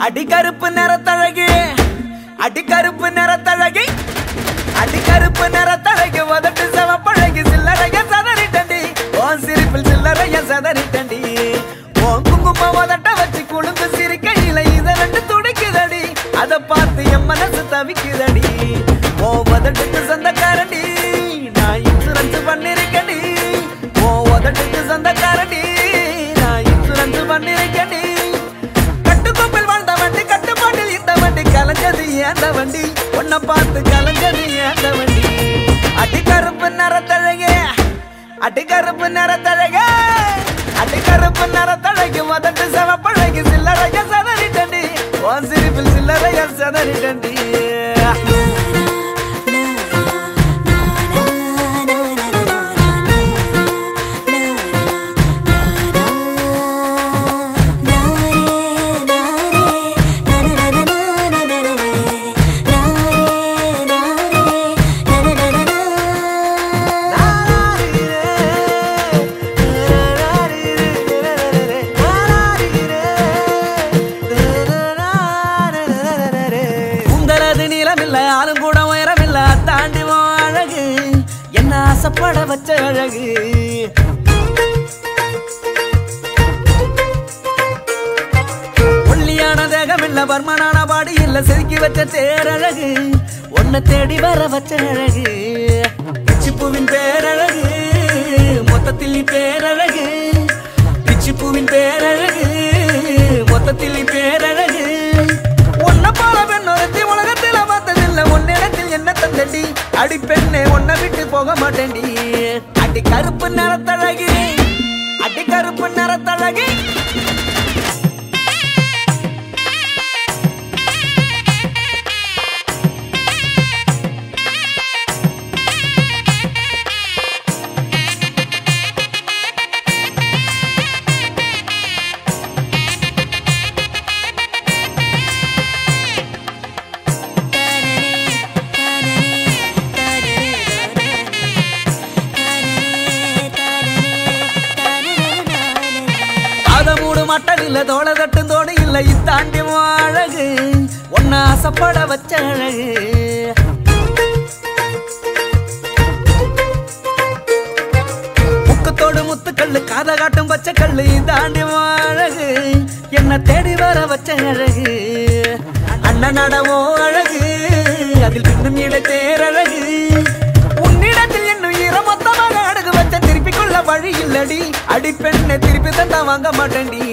அடிகருப்பு நிறத்தழகி அடிகருப்பு நிறத்தழகி அடிகருப்பு நிறத்தழகி உதட்டு செவப்பழகி சில்லறைய சதறிட்டண்டி உன் சிரிப்பில் சில்லறைய சதறிட்டண்டி உன் குங்கும உதட்ட வச்சு குழுந்து சிரிக்கையில இத ரெண்டு துடிக்குதடி அதை பார்த்து என் மனசு தவிக்குதடி உன் உதட்டுக்கு சொந்தக்காரண்டி நான் இன்சூரன்ஸ் பண்ணிருக்கடி உன் உதட்டுக்கு சொந்தக்காரண்டி நான் இன்சூரன்ஸ் பண்ணிருக்கடி கட்டுக்கோப்பில் வாழ்ந்த வண்டி கட்டுப்பாட்டில் இந்த வண்டி கலஞ்சது ஏந்த வண்டி உன்னை பார்த்து கலஞ்சது ஏந்த வண்டி அடிகருப்பு நிறத்தழகே அடிகருப்பு நிறத்தழகே அடிகருப்பு நிறத்தழகி உதட்டு செவப்பழகி சில்லறைய சதறிட்டண்டி உன் சிரிப்பில் சில்லறைய சதறிட்டண்டி ஆளும் கூட உயரமில்ல தாண்டி அழகு என்ன ஆசைப்பட வச்ச அழகு ஒல்லியான தேகம் இல்ல பர்மனான பாடி இல்ல செதுக்கி வச்ச தேரழகு உன்னை தேடி வர வச்ச அழகு பிச்சிப்பூவின் பேரழகு மொத்தத்தில் பேரழகு பிச்சிப்பூவின் பேரழகு மொத்தத்தில் பேரழகு உன்னை போல பெண்ணொருத்தி உலகத்தில் பார்த்ததில்ல உன்னிடத்தில் என்ன தந்தடி அடி பெண்ணே உன்னை விட்டு போக மாட்டேன்டி அடி கருப்பு நிறத்தழகி அடி கருப்பு நிறத்தழகி மட்டன் இல்ல தோள தட்டும் தோடு இல்ல இத்தாண்டி அழகு ஒன்ன ஆசைப்பட வச்ச அழகு முக்கத்தோடு முத்துக்கல்லு காத காட்டும் பச்சை கல்லு இத்தாண்டி அழகு என்ன தேடி வர வச்ச அழகு அண்ணன் நடவோ அழகு அதில் இன்னும் இட தேரழகு உன்னிடத்தில் இன்னும் ஈர மொத்தமாக அடகு வச்ச திருப்பிக்குள்ள வழி இல்லடி அடி பெண்ணை திருப்பி தந்தா வாங்க மாட்டேன்டி